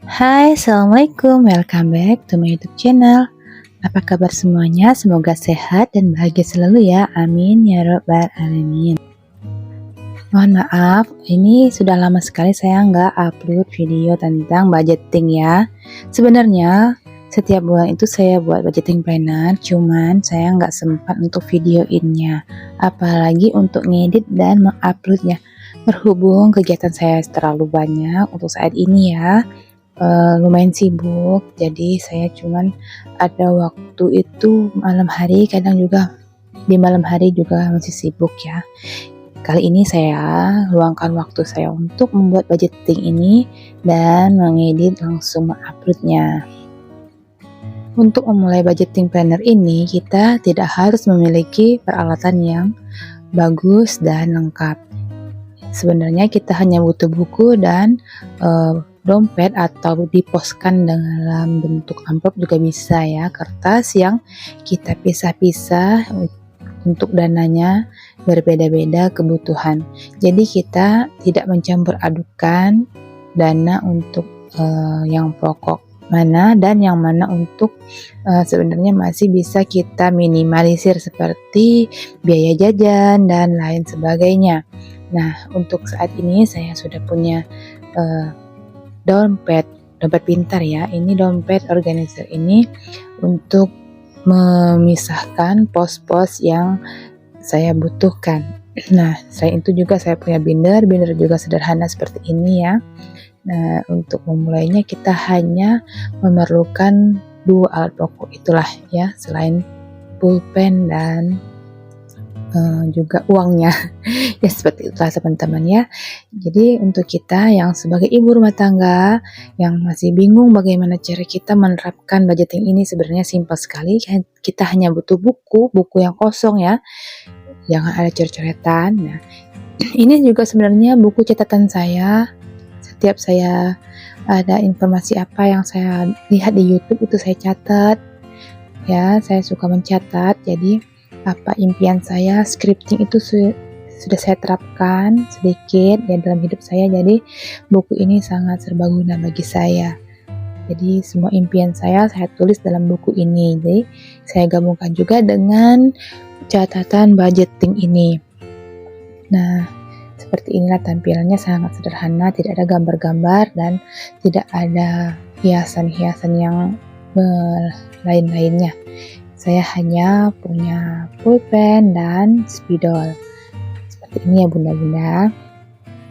Hai, Assalamualaikum. Welcome back to my YouTube channel. Apa kabar semuanya? Semoga sehat dan bahagia selalu ya. Amin ya robbal alamin. Mohon maaf, ini sudah lama sekali saya nggak upload video tentang budgeting ya. Sebenarnya setiap bulan itu saya buat budgeting planner, cuman saya nggak sempat untuk videoinnya, apalagi untuk ngedit dan menguploadnya. Berhubung kegiatan saya terlalu banyak untuk saat ini ya, lumayan sibuk, jadi saya cuman ada waktu itu malam hari, kadang juga di malam hari juga masih sibuk ya. Kali ini saya luangkan waktu saya untuk membuat budgeting ini dan mengedit langsung menguploadnya. Untuk memulai budgeting planner ini, kita tidak harus memiliki peralatan yang bagus dan lengkap. Sebenarnya kita hanya butuh buku dan dompet atau diposkan dalam bentuk amplop juga bisa ya, kertas yang kita pisah-pisah untuk dananya berbeda-beda kebutuhan. Jadi kita tidak mencampur adukan dana untuk yang pokok mana dan yang mana untuk sebenarnya masih bisa kita minimalisir seperti biaya jajan dan lain sebagainya. Nah, untuk saat ini saya sudah punya dompet pintar ya. Ini dompet organizer ini untuk memisahkan pos-pos yang saya butuhkan. Nah, saya punya binder juga sederhana seperti ini ya. Nah, untuk memulainya kita hanya memerlukan 2 alat pokok itulah ya, selain pulpen dan juga uangnya. Ya seperti itulah teman-teman ya. Jadi untuk kita yang sebagai ibu rumah tangga yang masih bingung bagaimana cara kita menerapkan budgeting ini, sebenarnya simpel sekali. Kita hanya butuh buku yang kosong ya, jangan ada coret-coretan. Nah, ini juga sebenarnya buku catatan saya. Setiap saya ada informasi apa yang saya lihat di YouTube itu saya catat ya. Saya suka mencatat, jadi apa impian saya, scripting itu sudah saya terapkan sedikit ya dalam hidup saya. Jadi buku ini sangat serbaguna bagi saya. Jadi semua impian saya tulis dalam buku ini. Jadi saya gabungkan juga dengan catatan budgeting ini. Nah, seperti inilah tampilannya, sangat sederhana, tidak ada gambar-gambar dan tidak ada hiasan-hiasan yang lain-lainnya. Saya hanya punya pulpen dan spidol. Seperti ini ya bunda-bunda.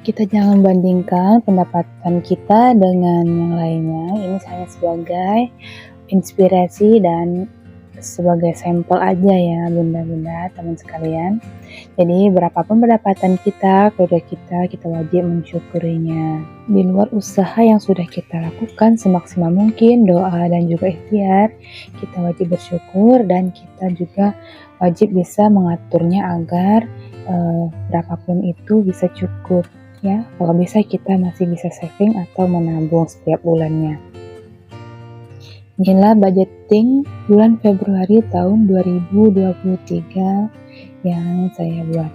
Kita jangan bandingkan pendapatan kita dengan yang lainnya. Ini hanya sebagai inspirasi dan sebagai sampel aja ya bunda-bunda, teman sekalian. Jadi berapapun pendapatan kita, keluarga kita wajib mensyukurinya. Di luar usaha yang sudah kita lakukan semaksimal mungkin, doa dan juga ikhtiar, kita wajib bersyukur dan kita juga wajib bisa mengaturnya agar berapapun itu bisa cukup ya. Kalau bisa kita masih bisa saving atau menabung setiap bulannya. Inilah budgeting bulan Februari tahun 2023 yang saya buat.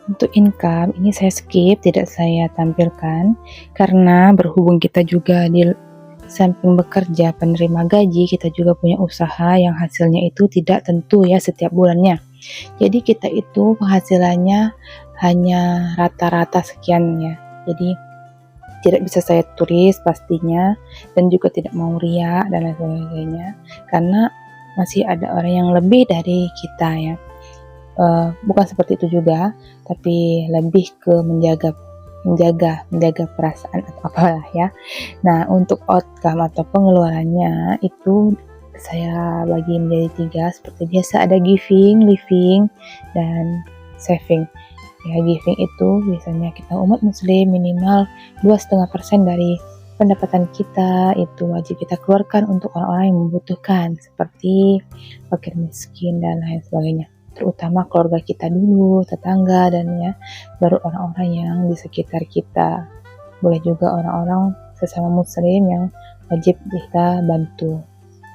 Untuk income ini saya skip, tidak saya tampilkan karena berhubung kita juga di samping bekerja penerima gaji, kita juga punya usaha yang hasilnya itu tidak tentu ya setiap bulannya. Jadi kita itu penghasilannya hanya rata-rata sekian ya. Jadi tidak bisa saya tulis pastinya dan juga tidak mau ria dan lain sebagainya karena masih ada orang yang lebih dari kita ya. Bukan seperti itu juga, tapi lebih ke menjaga perasaan atau apalah ya. Nah, untuk outcome atau pengeluarannya itu saya bagi menjadi 3 seperti biasa, ada giving, living, dan saving. Ya, giving itu biasanya kita umat muslim minimal 2,5% dari pendapatan kita itu wajib kita keluarkan untuk orang-orang yang membutuhkan, seperti fakir miskin dan lain sebagainya. Terutama keluarga kita dulu, tetangga, dan ya, baru orang-orang yang di sekitar kita. Boleh juga orang-orang sesama muslim yang wajib kita bantu.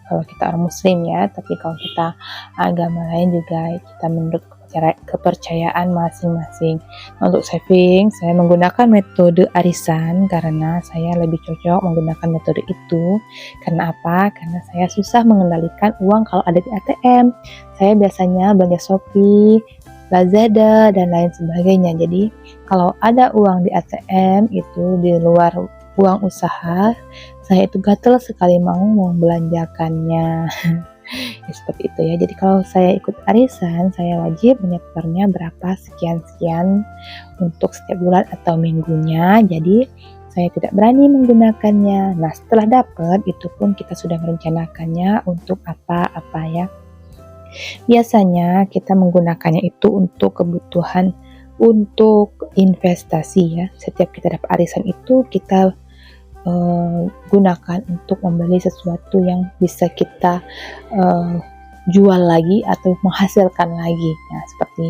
Kalau kita orang muslim ya, tapi kalau kita agama lain juga kita menurut kepercayaan masing-masing. Untuk saving, saya menggunakan metode arisan karena saya lebih cocok menggunakan metode itu. Karena apa? Karena saya susah mengendalikan uang kalau ada di ATM. Saya biasanya belanja Shopee, Lazada, dan lain sebagainya. Jadi kalau ada uang di ATM itu di luar uang usaha, saya itu gatel sekali mau membelanjakannya. Ya, seperti itu ya. Jadi kalau saya ikut arisan, saya wajib menyetornya berapa sekian-sekian untuk setiap bulan atau minggunya. Jadi saya tidak berani menggunakannya. Nah, setelah dapat itu pun kita sudah merencanakannya untuk apa-apa ya. Biasanya kita menggunakannya itu untuk kebutuhan, untuk investasi ya. Setiap kita dapat arisan itu kita gunakan untuk membeli sesuatu yang bisa kita jual lagi atau menghasilkan lagi. Nah, seperti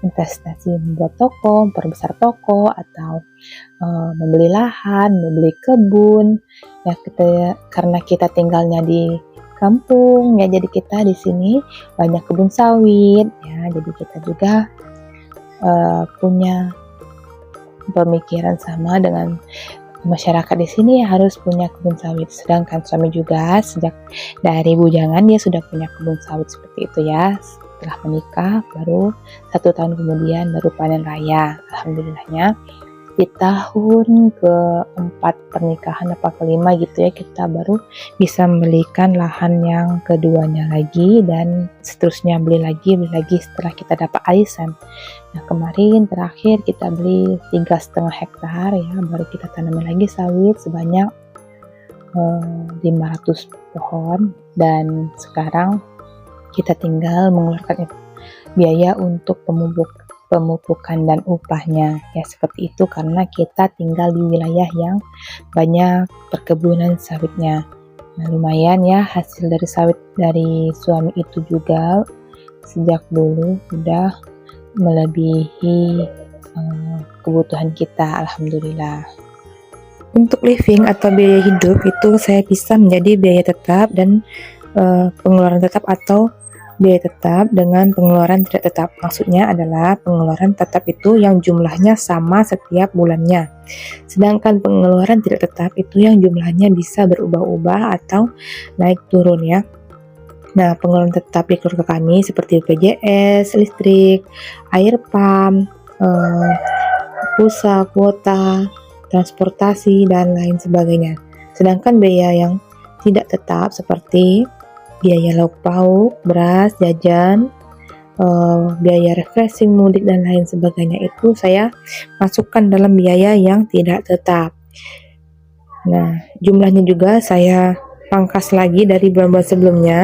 investasi membuat toko, memperbesar toko, atau membeli lahan, membeli kebun. Ya, karena kita tinggalnya di kampung ya, jadi kita di sini banyak kebun sawit ya, jadi kita juga punya pemikiran sama dengan masyarakat di sini harus punya kebun sawit. Sedangkan suami juga sejak dari bujangan dia sudah punya kebun sawit seperti itu ya. Setelah menikah baru 1 tahun kemudian baru panen raya. Alhamdulillahnya di tahun keempat pernikahan apa kelima gitu ya, kita baru bisa membelikan lahan yang keduanya lagi, dan seterusnya beli lagi setelah kita dapat arisan. Nah, kemarin terakhir kita beli 3,5 hektar ya, baru kita tanami lagi sawit sebanyak 500 pohon, dan sekarang kita tinggal mengeluarkan biaya untuk pemupukan dan upahnya ya, seperti itu karena kita tinggal di wilayah yang banyak perkebunan sawitnya. Nah, lumayan ya hasil dari sawit dari suami itu juga sejak dulu sudah melebihi kebutuhan kita, alhamdulillah. Untuk living atau biaya hidup itu saya bisa menjadi biaya tetap dan pengeluaran tetap atau biaya tetap dengan pengeluaran tidak tetap. Maksudnya adalah pengeluaran tetap itu yang jumlahnya sama setiap bulannya. Sedangkan pengeluaran tidak tetap itu yang jumlahnya bisa berubah-ubah atau naik turun ya. Nah, pengeluaran tetap di keluarga kami seperti BPJS, listrik, air pam, pulsa, kuota, transportasi, dan lain sebagainya. Sedangkan biaya yang tidak tetap seperti biaya lauk pauk, beras, jajan, biaya refreshing, mudik, dan lain sebagainya itu saya masukkan dalam biaya yang tidak tetap. Nah, jumlahnya juga saya pangkas lagi dari bulan-bulan sebelumnya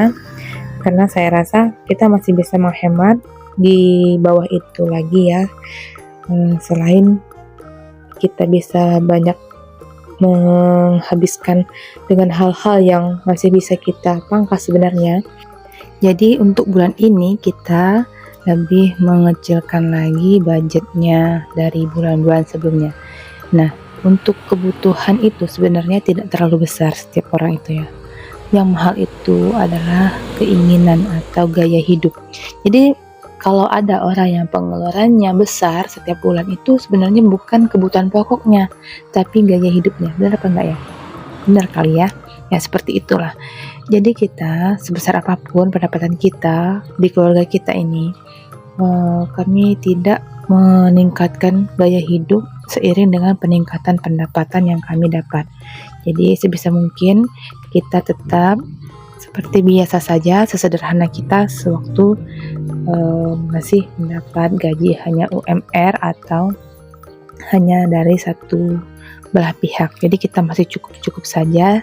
karena saya rasa kita masih bisa menghemat di bawah itu lagi ya. Selain kita bisa banyak menghabiskan dengan hal-hal yang masih bisa kita pangkas sebenarnya. Jadi untuk bulan ini kita lebih mengecilkan lagi budgetnya dari bulan-bulan sebelumnya. Nah, untuk kebutuhan itu sebenarnya tidak terlalu besar setiap orang itu ya. Yang mahal itu adalah keinginan atau gaya hidup. Jadi kalau ada orang yang pengeluarannya besar setiap bulan itu sebenarnya bukan kebutuhan pokoknya, tapi gaya hidupnya. Benar apa enggak ya? Benar kali ya? Ya seperti itulah. Jadi kita sebesar apapun pendapatan kita di keluarga kita ini, kami tidak meningkatkan gaya hidup seiring dengan peningkatan pendapatan yang kami dapat. Jadi sebisa mungkin kita tetap seperti biasa saja, sesederhana kita sewaktu masih mendapat gaji hanya UMR atau hanya dari satu belah pihak. Jadi kita masih cukup-cukup saja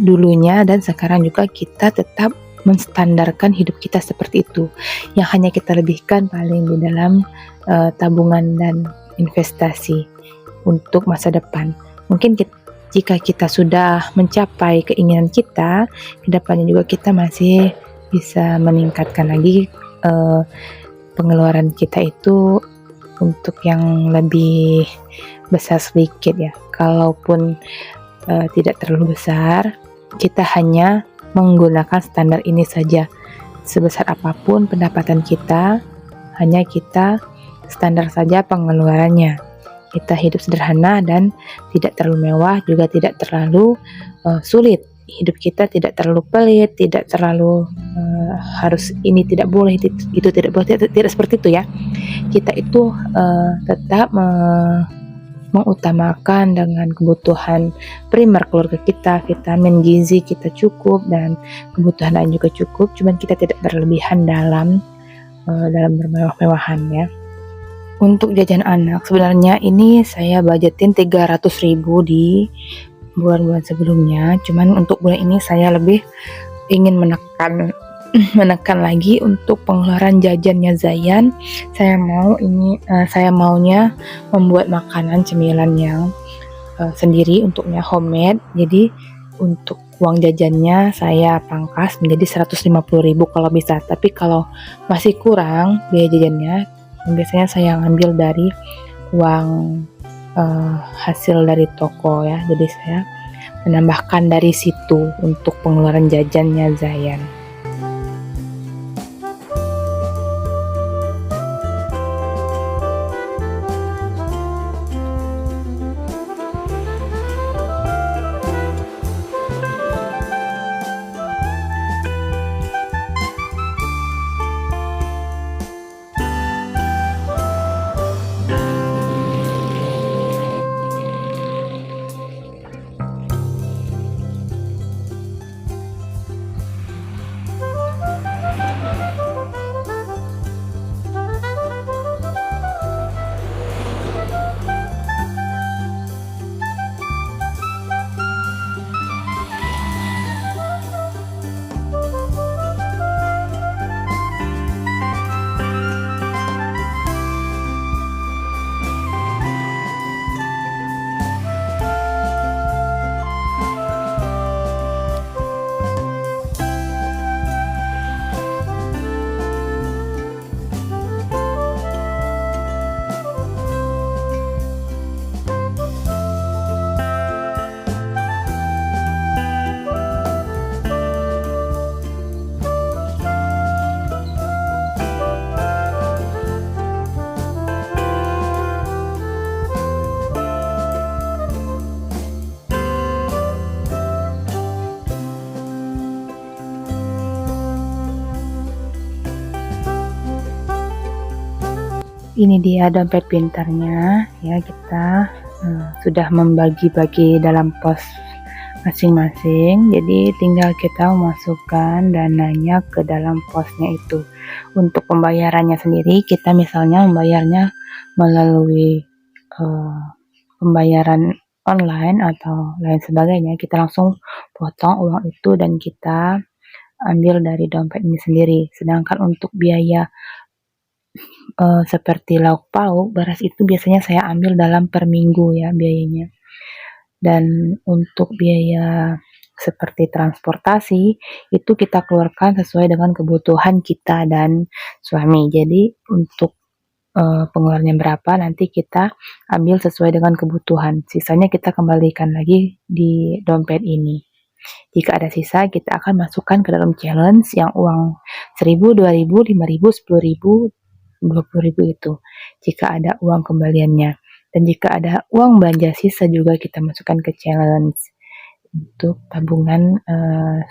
dulunya, dan sekarang juga kita tetap menstandarkan hidup kita seperti itu. Yang hanya kita lebihkan paling di dalam tabungan dan investasi untuk masa depan. Mungkin jika kita sudah mencapai keinginan kita, kedepannya juga kita masih bisa meningkatkan lagi pengeluaran kita itu untuk yang lebih besar sedikit ya. Kalaupun tidak terlalu besar, kita hanya menggunakan standar ini saja. Sebesar apapun pendapatan kita, hanya kita standar saja pengeluarannya. Kita hidup sederhana dan tidak terlalu mewah, juga tidak terlalu sulit. Hidup kita tidak terlalu pelit, tidak terlalu harus ini tidak boleh, itu tidak boleh, tidak seperti itu ya. Kita itu tetap mengutamakan dengan kebutuhan primer keluarga kita, vitamin gizi kita cukup dan kebutuhan lain juga cukup, cuman kita tidak berlebihan dalam bermewah-mewahan ya. Untuk jajan anak sebenarnya ini saya budgetin 300.000 di bulan-bulan sebelumnya, cuman untuk bulan ini saya lebih ingin menekan lagi untuk pengeluaran jajannya Zayan. Saya maunya membuat makanan cemilan yang sendiri untuknya homemade. Jadi untuk uang jajannya saya pangkas menjadi 150.000 kalau bisa. Tapi kalau masih kurang biaya jajannya, biasanya saya ambil dari uang hasil dari toko ya. Jadi saya menambahkan dari situ untuk pengeluaran jajannya Zayan. Ini dia dompet pintarnya ya, kita sudah membagi-bagi dalam pos masing-masing, jadi tinggal kita memasukkan dananya ke dalam posnya itu. Untuk pembayarannya sendiri, kita misalnya membayarnya melalui pembayaran online atau lain sebagainya, kita langsung potong uang itu dan kita ambil dari dompet ini sendiri. Sedangkan untuk biaya seperti lauk pauk, beras itu biasanya saya ambil dalam per minggu ya biayanya. Dan untuk biaya seperti transportasi itu kita keluarkan sesuai dengan kebutuhan kita dan suami. Jadi untuk pengeluarannya berapa nanti kita ambil sesuai dengan kebutuhan. Sisanya kita kembalikan lagi di dompet ini. Jika ada sisa, kita akan masukkan ke dalam challenge yang uang 1.000, 2.000, 5.000, 10.000, 20.000 itu. Jika ada uang kembaliannya. Dan jika ada uang belanja sisa juga kita masukkan ke challenge. Untuk tabungan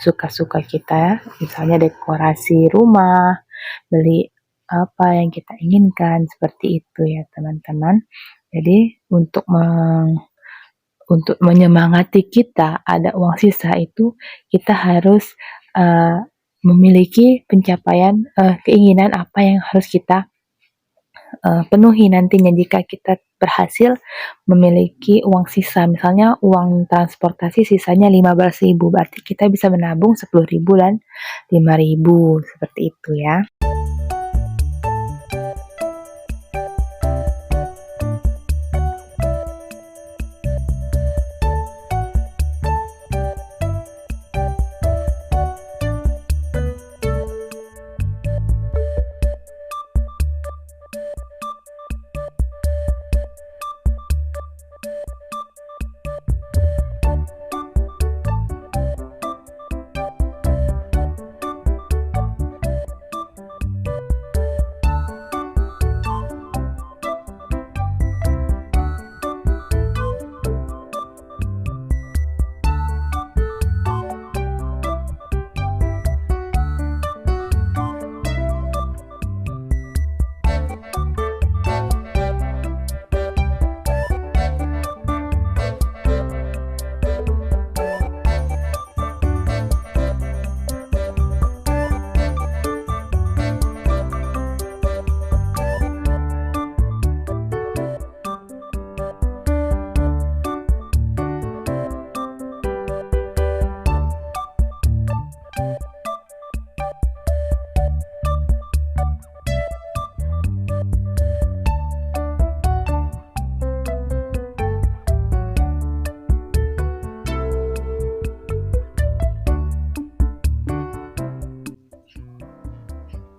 suka-suka kita, misalnya dekorasi rumah, beli apa yang kita inginkan, seperti itu ya teman-teman. Jadi untuk menyemangati kita ada uang sisa itu, kita harus memiliki pencapaian keinginan apa yang harus kita penuhi nantinya jika kita berhasil memiliki uang sisa. Misalnya uang transportasi sisanya 15.000, berarti kita bisa menabung 10.000 dan 5.000, seperti itu ya.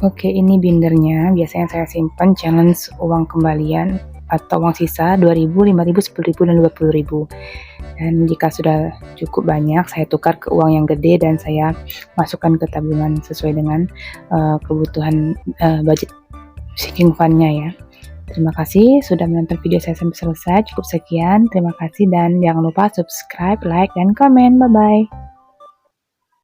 Oke, ini bindernya. Biasanya saya simpan challenge uang kembalian atau uang sisa 2.000, 5.000, 10.000, dan 20.000. Dan jika sudah cukup banyak, saya tukar ke uang yang gede dan saya masukkan ke tabungan sesuai dengan kebutuhan budget sinking fund-nya ya. Terima kasih sudah menonton video saya sampai selesai. Cukup sekian. Terima kasih dan jangan lupa subscribe, like, dan komen. Bye-bye.